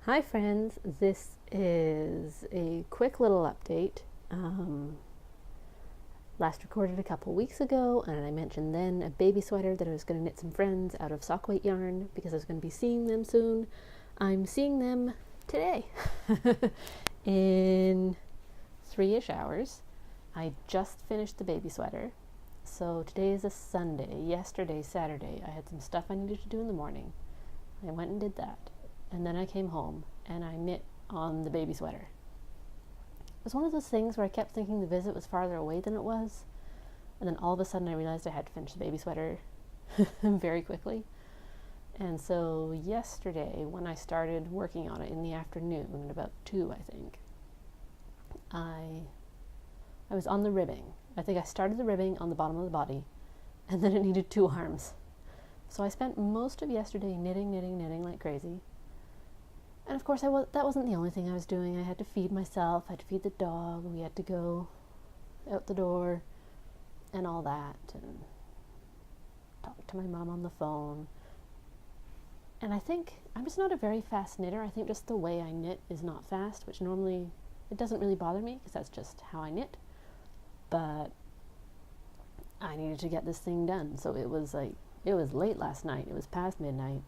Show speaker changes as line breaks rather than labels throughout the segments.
Hi friends, this is a quick little update. Last recorded a couple weeks ago, and I mentioned then a baby sweater that I was going to knit some friends out of sock weight yarn because I was going to be seeing them soon. I'm seeing them today in 3-ish hours. I just finished the baby sweater. So today is a Sunday. Yesterday, Saturday, I had some stuff I needed to do in the morning. I went and did that. And then I came home and I knit on the baby sweater. It was one of those things where I kept thinking the visit was farther away than it was. And then all of a sudden I realized I had to finish the baby sweater very quickly. And so yesterday, when I started working on it in the afternoon, at about 2, I think, I was on the ribbing. I think I started the ribbing on the bottom of the body, and then it needed 2 arms. So I spent most of yesterday knitting like crazy. And of course, that wasn't the only thing I was doing. I had to feed myself, I had to feed the dog, we had to go out the door and all that, and talk to my mom on the phone. And I think I'm just not a very fast knitter. I think just the way I knit is not fast, which normally it doesn't really bother me because that's just how I knit. But I needed to get this thing done. So it was late last night. It was past midnight.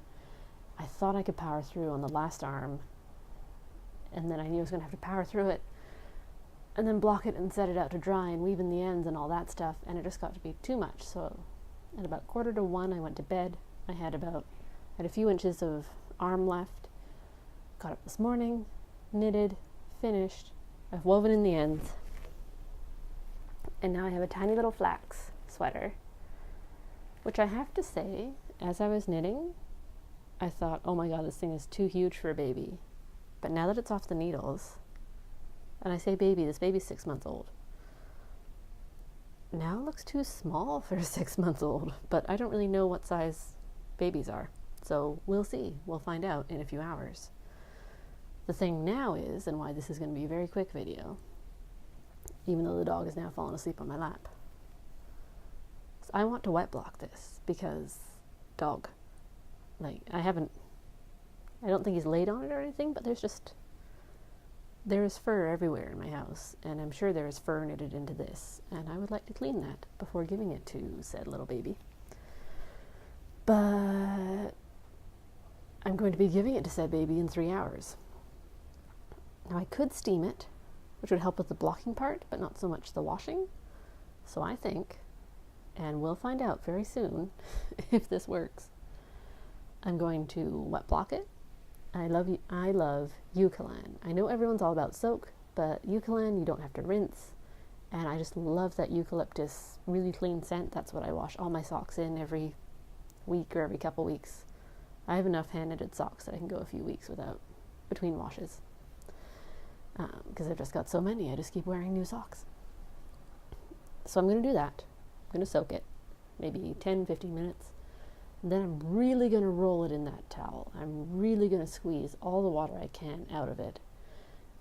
I thought I could power through on the last arm, and then I knew I was going to have to power through it and then block it and set it out to dry and weave in the ends and all that stuff, and it just got to be too much. So at about 1:45 I went to bed. I had a few inches of arm left. Got up this morning, knitted, finished. I've woven in the ends, and now I have a tiny little flax sweater, which I have to say, as I was knitting, I thought, oh my god, this thing is too huge for a baby. But now that it's off the needles, and I say baby, this baby's 6 months old. Now it looks too small for a 6 months old, but I don't really know what size babies are. So we'll see. We'll find out in a few hours. The thing now is, and why this is going to be a very quick video, even though the dog is now falling asleep on my lap, is I want to wet block this because dog. I don't think he's laid on it or anything, but there is fur everywhere in my house, and I'm sure there is fur knitted into this, and I would like to clean that before giving it to said little baby. But I'm going to be giving it to said baby in 3 hours. Now I could steam it, which would help with the blocking part, but not so much the washing. So I think, and we'll find out very soon if this works, I'm going to wet block it. I love Eucalan. I know everyone's all about soak, but Eucalan you don't have to rinse, and I just love that eucalyptus really clean scent. That's what I wash all my socks in every week or every couple weeks. I have enough hand knitted socks that I can go a few weeks between washes, because I've just got so many. I just keep wearing new socks. So I'm going to do that. I'm going to soak it maybe 10-15 minutes. Then I'm really going to roll it in that towel. I'm really going to squeeze all the water I can out of it.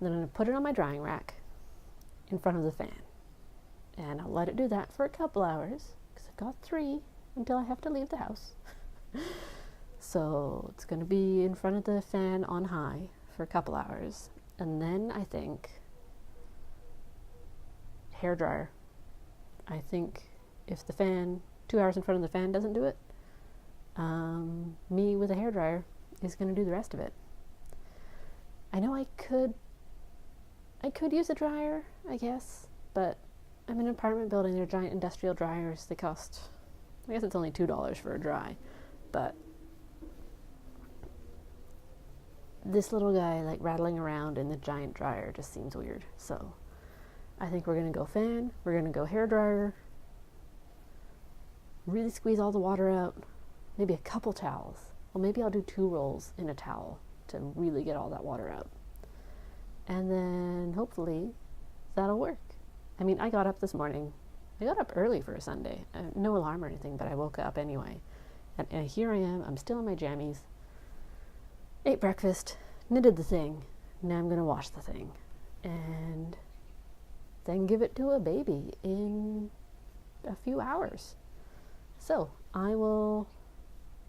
And then I'm going to put it on my drying rack in front of the fan. And I'll let it do that for a couple hours, because I've got 3 until I have to leave the house. So it's going to be in front of the fan on high for a couple hours. And then I think hairdryer. I think if the fan, 2 hours in front of the fan doesn't do it, me with a hairdryer is going to do the rest of it. I know I could use a dryer, I guess, but I'm in an apartment building. They're giant industrial dryers. They cost, I guess it's only $2 for a dry, but this little guy rattling around in the giant dryer just seems weird. So I think we're going to go fan, we're going to go hairdryer, really squeeze all the water out. Maybe a couple towels. Well, maybe I'll do 2 rolls in a towel to really get all that water out. And then hopefully that'll work. I mean, I got up this morning. I got up early for a Sunday. No alarm or anything, but I woke up anyway. And here I am. I'm still in my jammies. Ate breakfast, knitted the thing. Now I'm going to wash the thing. And then give it to a baby in a few hours. So I will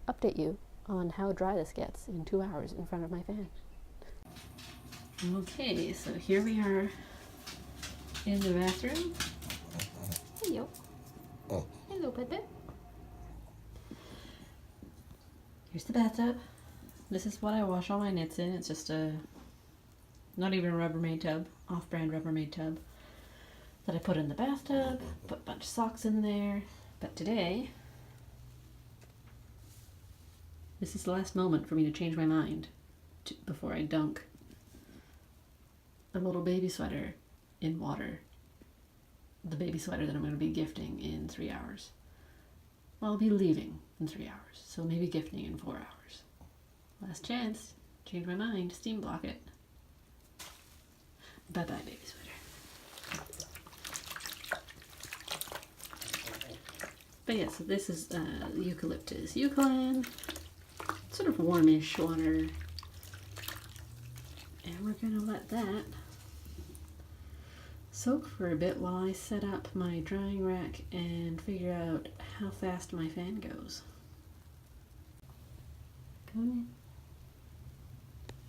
update you on how dry this gets in 2 hours in front of my fan. Okay, so here we are in the bathroom. Hello. Hello, Pepe. Here's the bathtub. This is what I wash all my knits in. It's just not even a Rubbermaid tub, off-brand Rubbermaid tub that I put in the bathtub, put a bunch of socks in there. But today, this is the last moment for me to change my mind before I dunk a little baby sweater in water. The baby sweater that I'm going to be gifting in 3 hours. Well, I'll be leaving in 3 hours, so maybe gifting in 4 hours. Last chance, change my mind, steam block it. Bye bye, baby sweater. But yeah, so this is eucalyptus eucalyptus, sort of warmish water. And we're gonna let that soak for a bit while I set up my drying rack and figure out how fast my fan goes. Go in.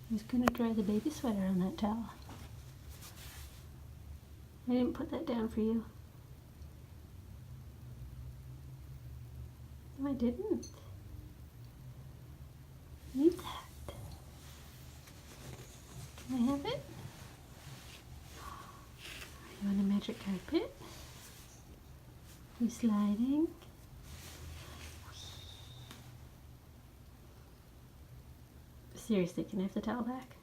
Who's gonna dry the baby sweater on that towel? I didn't put that down for you. No, I didn't. Need that. Can I have it? Are you on a magic carpet? Are you sliding? Seriously, can I have the towel back?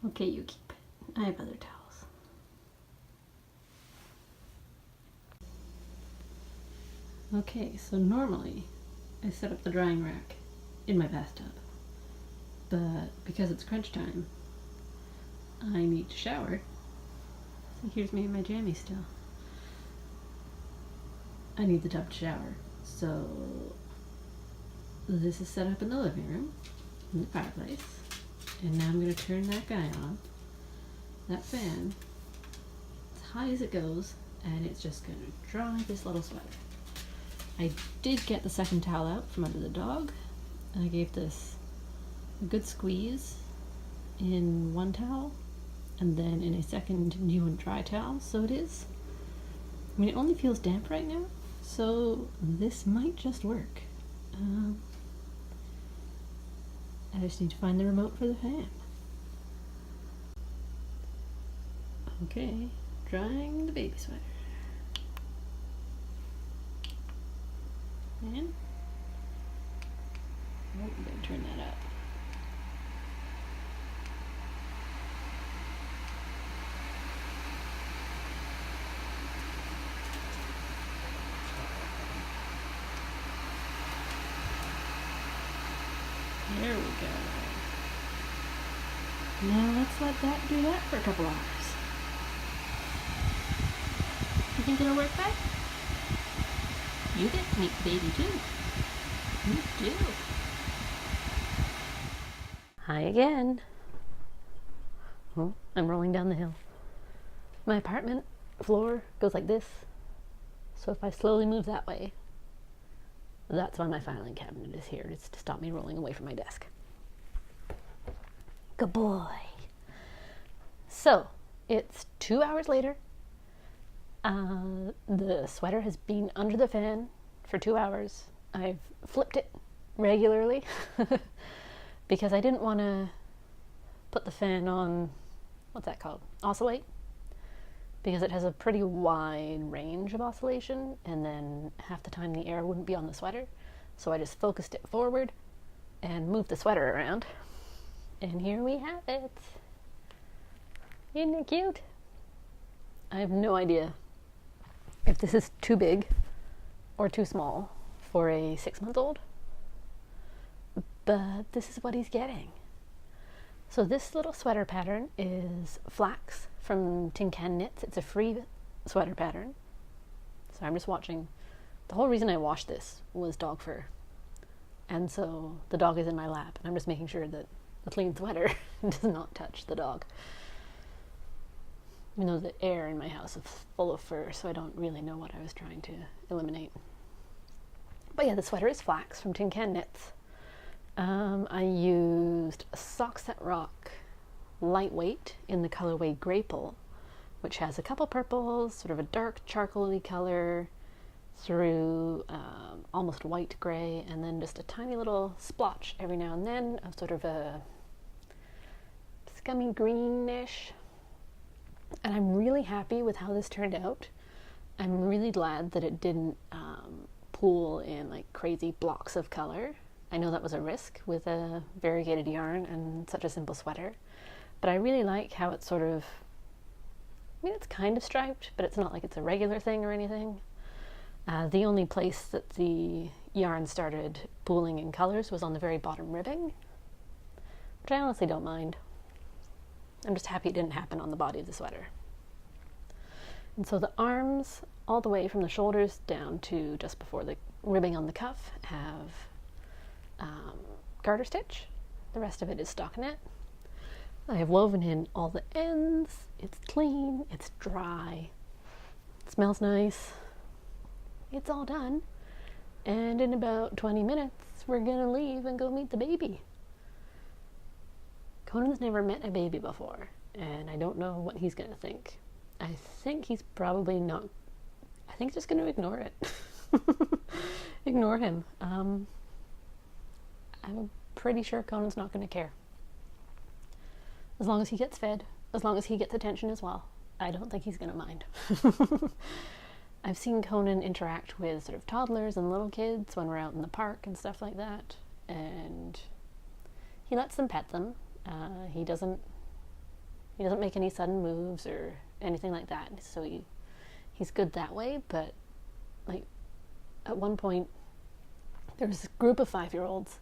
Okay, you keep it. I have other towels. Okay, so normally I set up the drying rack in my bathtub, but because it's crunch time, I need to shower. So here's me in my jammies still. I need the tub to shower, so this is set up in the living room, in the fireplace, and now I'm going to turn that guy on, that fan, as high as it goes, and it's just going to dry this little sweater. I did get the second towel out from under the dog, and I gave this a good squeeze in one towel, and then in a second new and dry towel, so it is. I mean, it only feels damp right now, so this might just work. I just need to find the remote for the fan. Okay, drying the baby sweater. And oh, I'm gonna turn that up. There we go. Now let's let that do that for a couple hours. You think it'll work, Bud? You get to meet the baby too. You do. Hi again. Oh, I'm rolling down the hill. My apartment floor goes like this. So if I slowly move that way, that's why my filing cabinet is here. It's to stop me rolling away from my desk. Good boy. So, it's 2 hours later. The sweater has been under the fan for 2 hours. I've flipped it regularly because I didn't want to put the fan on, what's that called? Oscillate. Because it has a pretty wide range of oscillation, and then half the time the air wouldn't be on the sweater. So I just focused it forward and moved the sweater around. And here we have it. Isn't it cute? I have no idea if this is too big or too small for a 6-month-old, but this is what he's getting. So this little sweater pattern is flax from Tin Can Knits. It's a free sweater pattern. So I'm just watching. The whole reason I washed this was dog fur. And so the dog is in my lap, and I'm just making sure that the clean sweater does not touch the dog. You know, the air in my house is full of fur, so I don't really know what I was trying to eliminate. But yeah, the sweater is flax from Tin Can Knits. I use used Socks That Rock Lightweight in the colorway Grayple, which has a couple purples, sort of a dark charcoaly color through almost white gray, and then just a tiny little splotch every now and then of sort of a scummy greenish. And I'm really happy with how this turned out. I'm really glad that it didn't pool in like crazy blocks of color. I know that was a risk with a variegated yarn and such a simple sweater, but I really like how it's sort of, I mean, it's kind of striped, but it's not like it's a regular thing or anything. The only place that the yarn started pooling in colors was on the very bottom ribbing, which I honestly don't mind. I'm just happy it didn't happen on the body of the sweater. And so the arms, all the way from the shoulders down to just before the ribbing on the cuff, have garter stitch. The rest of it is stockinette. I have woven in all the ends. It's clean, it's dry, it smells nice. It's all done. And in about 20 minutes, we're gonna leave and go meet the baby. Conan's never met a baby before, and I don't know what he's gonna think. I think he's probably not, I think he's just gonna ignore it. Ignore him. I'm pretty sure Conan's not gonna care. As long as he gets fed, as long as he gets attention as well, I don't think he's gonna mind. I've seen Conan interact with sort of toddlers and little kids when we're out in the park and stuff like that, and he lets them pet them. He doesn't make any sudden moves or anything like that, so he's good that way. But like at one point there was a group of 5-year-olds,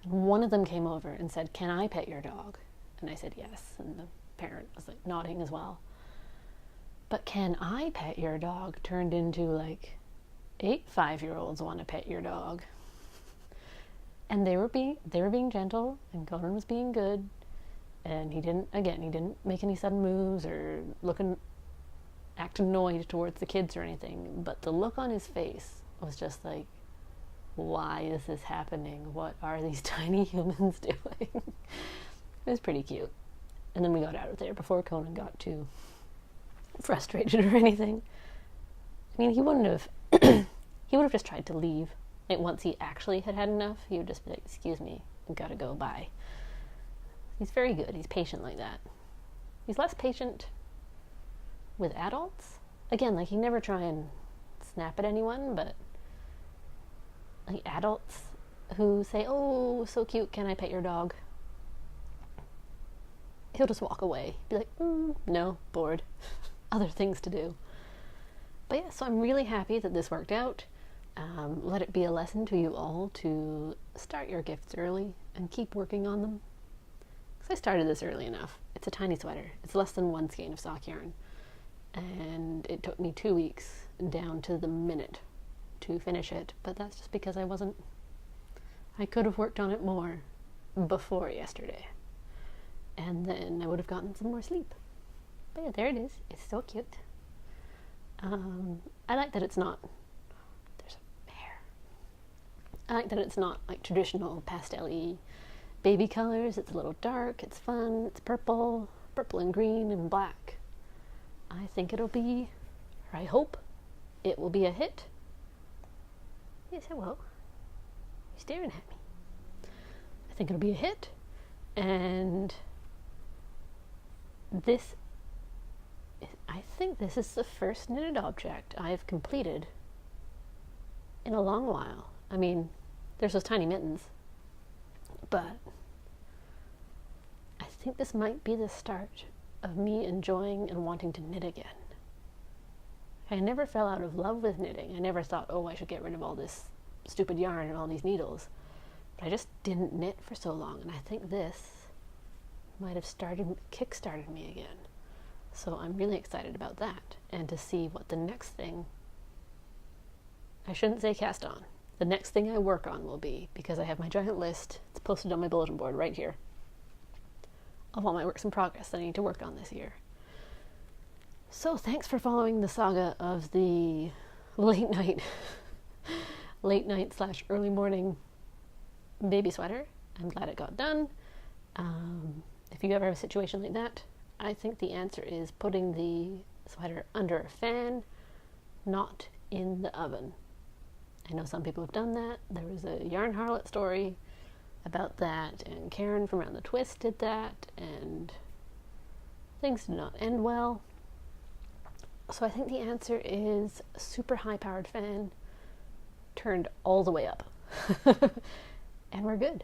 and one of them came over and said, "Can I pet your dog?" And I said yes, and the parent was like nodding as well. But "Can I pet your dog?" turned into like 8 5-year-olds want to pet your dog. And they were being gentle, and Conan was being good, and he didn't make any sudden moves or act annoyed towards the kids or anything. But the look on his face was just like, why is this happening? What are these tiny humans doing? It was pretty cute. And then we got out of there before Conan got too frustrated or anything. I mean, he wouldn't have just tried to leave. Like, once he actually had had enough, he would just be like, "Excuse me, I've got to go, bye." He's very good. He's patient like that. He's less patient with adults. Again, like, he never try and snap at anyone, but like adults who say, "Oh, so cute, can I pet your dog?" He'll just walk away. Be like, "No, bored. Other things to do." But yeah, so I'm really happy that this worked out. Let it be a lesson to you all to start your gifts early and keep working on them. Because I started this early enough. It's a tiny sweater. It's less than 1 skein of sock yarn. And it took me 2 weeks down to the minute to finish it. But that's just because I could have worked on it more before yesterday. And then I would have gotten some more sleep. But yeah, there it is. It's so cute. I like that it's not, there's a hair. I like that it's not like traditional pastel-y baby colors. It's a little dark, it's fun, it's purple and green and black. I think it'll be, or I hope it will be a hit. Yes, it will. You're staring at me. I think it'll be a hit. And I think this is the first knitted object I've completed in a long while. I mean, there's those tiny mittens, but I think this might be the start of me enjoying and wanting to knit again. I never fell out of love with knitting. I never thought, oh, I should get rid of all this stupid yarn and all these needles. But I just didn't knit for so long, and I think this might have kick-started me again. So I'm really excited about that, and to see what the next thing, I shouldn't say cast on, the next thing I work on will be, because I have my giant list, it's posted on my bulletin board right here, of all my works in progress that I need to work on this year. So thanks for following the saga of the late night / early morning baby sweater. I'm glad it got done. If you ever have a situation like that, I think the answer is putting the sweater under a fan, not in the oven. I know some people have done that. There was a Yarn Harlot story about that, and Karen from Around the Twist did that, and things did not end well. So I think the answer is a super high-powered fan turned all the way up. And we're good.